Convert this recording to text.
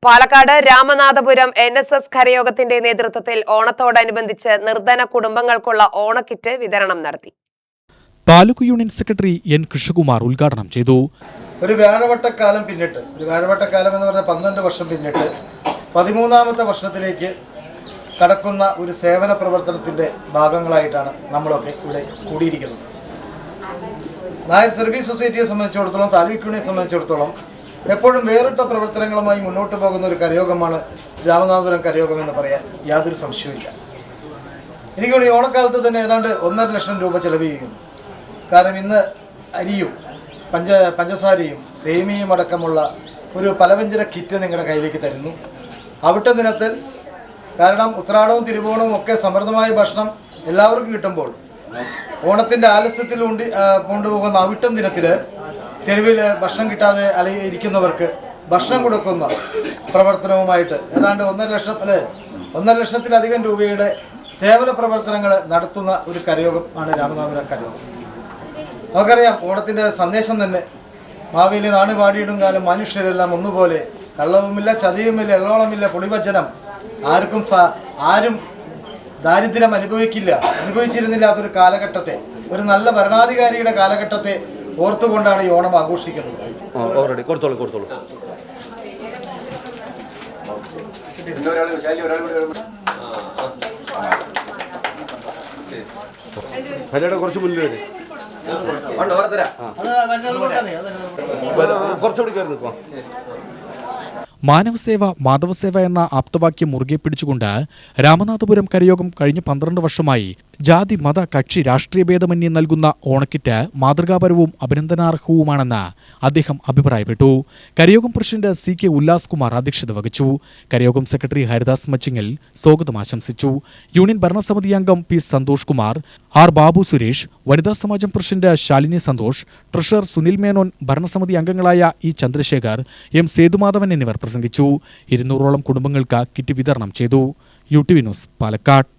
Palakkad Ramanathapuram NSS കരയോഗത്തിന്റെ നേതൃത്വത്തിൽ ഓണത്തോടനുബന്ധിച്ച് നിർധന കുടുംബങ്ങൾക്കുള്ള ഓണക്കിറ്റ് വിതരണം നടത്തി. Taluk union secretary N. Krishnakumar ഉദ്ഘാടനം ചെയ്തു. ഒരു വ്യാഴവട്ടക്കാലം പിന്നിട്ട്, എന്ന് പറഞ്ഞാൽ 12 വർഷം പിന്നിട്ട് 13ാമത്തെ വർഷത്തിലേക്ക് കടക്കുന്ന ഒരു സേവന പ്രവർത്തനത്തിന്റെ ഭാഗങ്ങളായിട്ടാണ് നമ്മളൊക്കെ ഇവിടെ കൂടിയിരിക്കുന്നത്. നായർ സർവീസ് സൊസൈറ്റിയെ സംബന്ധിച്ചിടത്തോളം, താലൂക്ക് യൂണിയനെ സംബന്ധിച്ചിടത്തോളം എപ്പോഴും വേറിട്ട പ്രവർത്തനങ്ങളുമായി മുന്നോട്ട് പോകുന്ന ഒരു കരയോഗമാണ് രാമനാഥപുരം കരയോഗം എന്ന് പറയാൻ യാതൊരു സംശയവുമില്ല. എനിക്കിവിടെ ഈ ഓണക്കാലത്ത് തന്നെ ഏതാണ്ട് 1.5 ലക്ഷം രൂപ ചെലവ് ചെയ്യുന്നു. കാരണം ഇന്ന് അരിയും പഞ്ചസാരയും സേമിയയും അടക്കമുള്ള ഒരു പലവ്യഞ്ജന കിറ്റ് നിങ്ങളുടെ കയ്യിലേക്ക് തരുന്നു. അവിട്ട ദിനത്തിൽ, കാരണം ഉത്രാടവും തിരുവോണവും ഒക്കെ സമൃദ്ധമായ ഭക്ഷണം എല്ലാവർക്കും കിട്ടുമ്പോൾ ഓണത്തിൻ്റെ ആലസ്യത്തിൽ കൊണ്ടുപോകുന്ന അവിട്ടം ദിനത്തിൽ തെരുവിൽ ഭക്ഷണം കിട്ടാതെ ഇരിക്കുന്നവർക്ക് ഭക്ഷണം കൊടുക്കുന്ന പ്രവർത്തനവുമായിട്ട് ഏതാണ്ട് 1.5 ലക്ഷത്തിലധികം രൂപയുടെ സേവന പ്രവർത്തനങ്ങൾ നടത്തുന്ന ഒരു കരയോഗം ആണ് രാമനാഥപുരം കരയോഗം. നമുക്കറിയാം, ഓണത്തിൻ്റെ സന്ദേശം തന്നെ മാവേലി നാണ് പാടിയിടും കാലം മനുഷ്യരെല്ലാം ഒന്നുപോലെ, കള്ളവുമില്ല ചതിയുമില്ല എള്ളോളമില്ല പൊളിവചനം, ആരും ദാരിദ്ര്യം അനുഭവിച്ചിരുന്നില്ലാത്തൊരു കാലഘട്ടത്തെ, ഒരു നല്ല ഭരണാധികാരിയുടെ കാലഘട്ടത്തെ ഓർത്തുകൊണ്ടാണ് ഈ ഓണം ആഘോഷിക്കുന്നത്. കുറച്ച് മുന്നിൽ കുറച്ചുകൂടി കയറി നിൽക്കാം. മാനവസേവ മാധവസേവ എന്ന ആപ്തവാക്യം മുറുകെ പിടിച്ചുകൊണ്ട് രാമനാഥപുരം കരയോഗം കഴിഞ്ഞ 12 വർഷമായി ജാതി മത കക്ഷി രാഷ്ട്രീയ ഭേദമന്യേ നൽകുന്ന ഓണക്കിറ്റ് മാതൃകാപരവും അഭിനന്ദനാർഹവുമാണെന്ന് അദ്ദേഹം അഭിപ്രായപ്പെട്ടു. കരയോഗം പ്രസിഡന്റ് CK ഉല്ലാസ് കുമാർ അധ്യക്ഷത വഹിച്ചു. കരയോഗം സെക്രട്ടറി ഹരിദാസ് മച്ചിങ്ങൽ സ്വാഗതം ആശംസിച്ചു. യൂണിയൻ ഭരണസമിതി അംഗം P. സന്തോഷ് കുമാർ, R. ബാബു സുരേഷ്, വനിതാ സമാജം പ്രസിഡന്റ് ശാലിനി സന്തോഷ്, ട്രഷറർ സുനിൽ മേനോൻ, ഭരണസമിതി അംഗങ്ങളായ E. ചന്ദ്രശേഖർ, M. സേതുമാധവൻ എന്നിവർ പ്രസംഗിച്ചു. 200ഓളം കുടുംബങ്ങൾക്ക് കിറ്റ് വിതരണം ചെയ്തു. UTV news, Palakkad.